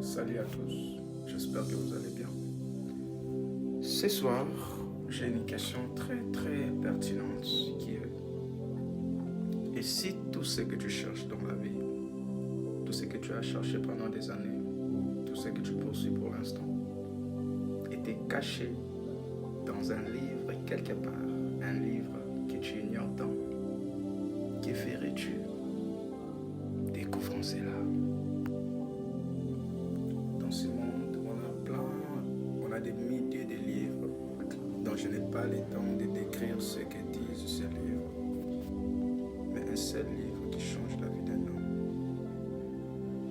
Salut à tous, j'espère que vous allez bien. Ce soir, j'ai une question très pertinente qui est: et si tout ce que tu cherches dans la vie, tout ce que tu as cherché pendant des années, tout ce que tu poursuis pour l'instant, était caché dans un livre quelque part, un livre que tu ignores tant, que ferais-tu découvrant cela? Dans ce monde, on a des milliers de livres dont je n'ai pas le temps de décrire ce que disent ces livres. Mais un seul livre qui change la vie d'un homme,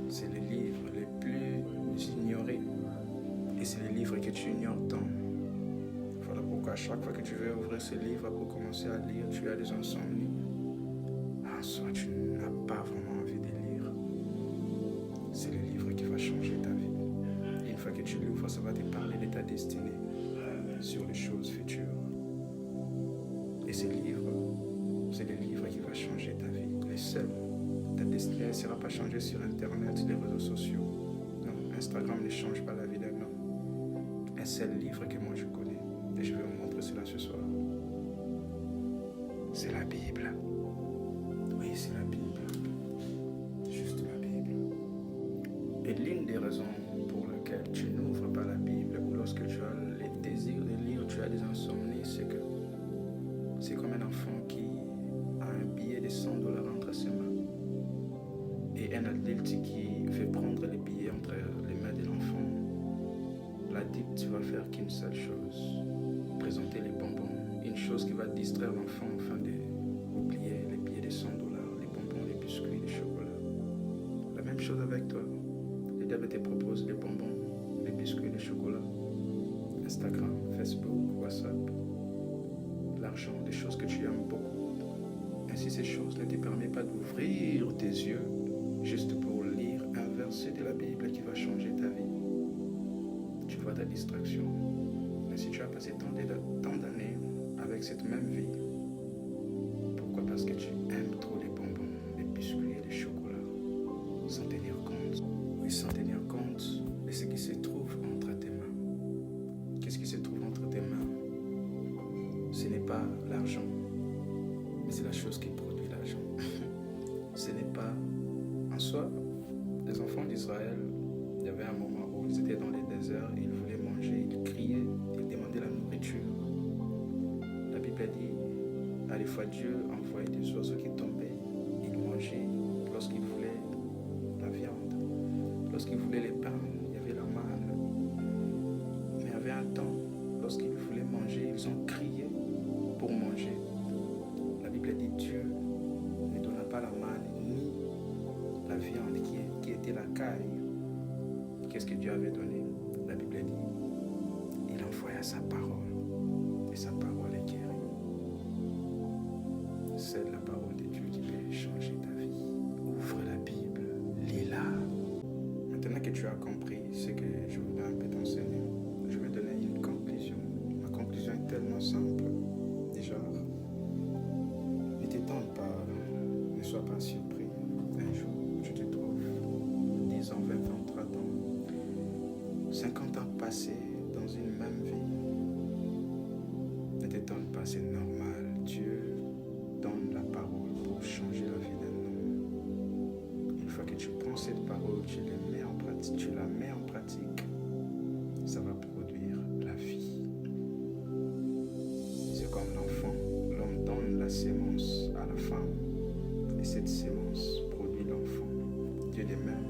c'est le livre le plus ignoré. Et c'est le livre que tu ignores tant. Voilà pourquoi à chaque fois que tu veux ouvrir ce livre pour commencer à lire, tu as des insomnies. En soi, tu n'as pas vraiment envie de lire. C'est le livre qui va changer ta vie. Et une fois que tu l'ouvres, ça va te parler de ta destinée sur les choses futures. Et ce livre, c'est le livre qui va changer ta vie. Le seul. Ta destinée ne sera pas changée sur Internet, les réseaux sociaux. Non, Instagram ne change pas la vie d'un homme. Un seul livre que moi je connais, et je vais vous montrer cela ce soir, c'est la Bible. Oui, c'est la Bible. Juste la Bible. Et l'une des raisons pour lesquelles tu n'ouvres pas la Bible, ou lorsque tu as le désir de lire, tu as des insomnies, c'est que c'est comme un enfant qui a un billet de $100 entre ses mains et un adulte qui fait prendre les billets entre les mains de l'enfant. L'adulte va faire qu'une seule chose: présenter les bonbons, une chose qui va distraire l'enfant afin d'oublier les billets de $100, les bonbons, les biscuits, les chocolats. La même chose avec toi. Le diable te propose les bonbons, les biscuits, les chocolats, Instagram, Facebook, WhatsApp, l'argent, des choses que tu aimes beaucoup. Ainsi, ces choses ne te permettent pas d'ouvrir tes yeux juste pour lire un verset de la Bible qui va changer ta vie. Tu vois ta distraction. Mais si tu as passé tant d'années avec cette même vie, pourquoi? Parce que tu aimes trop les bonbons, les biscuits et les chocolats, sans tenir compte. Oui, sans tenir compte de ce qui se trouve entre tes mains. Qu'est-ce qui se trouve entre tes mains? Ce n'est pas l'argent, mais c'est la chose qui produit l'argent. Ce n'est pas en soi. Les enfants d'Israël, il y avait un moment où ils étaient dans les déserts, ils voulaient manger, ils criaient, ils demandaient la nourriture. La Bible dit, à des fois Dieu envoyait des oiseaux qui tombaient, ils mangeaient. Lorsqu'ils voulaient la viande, lorsqu'ils voulaient les pains, il y avait la manne. Mais il y avait un temps, lorsqu'ils voulaient manger, ils ont crié pour manger. La Bible dit, Dieu ne donna pas la manne ni la viande qui était la caille. Qu'est-ce que Dieu avait donné? La Bible dit, il envoya sa parole. Et sa parole est guérie. C'est la parole de Dieu qui peut changer ta vie. Ouvre la Bible, lis-la. Maintenant que tu as compris ce que je voulais un peu t'enseigner, je vais donner une conclusion. Ma conclusion est tellement simple. Déjà, ne t'étonne pas, ne sois pas surpris. Un jour, tu te trouves 10 ans, 20 ans, 30 ans, 50 ans passés dans une même vie. Ne t'étonne pas, c'est normal. Dieu donne la parole pour changer la vie d'un homme. Une fois que tu prends cette parole, tu la mets en pratique, ça va produire la vie. C'est comme l'enfant. L'homme donne la sémence à la femme et cette sémence produit l'enfant. Dieu de même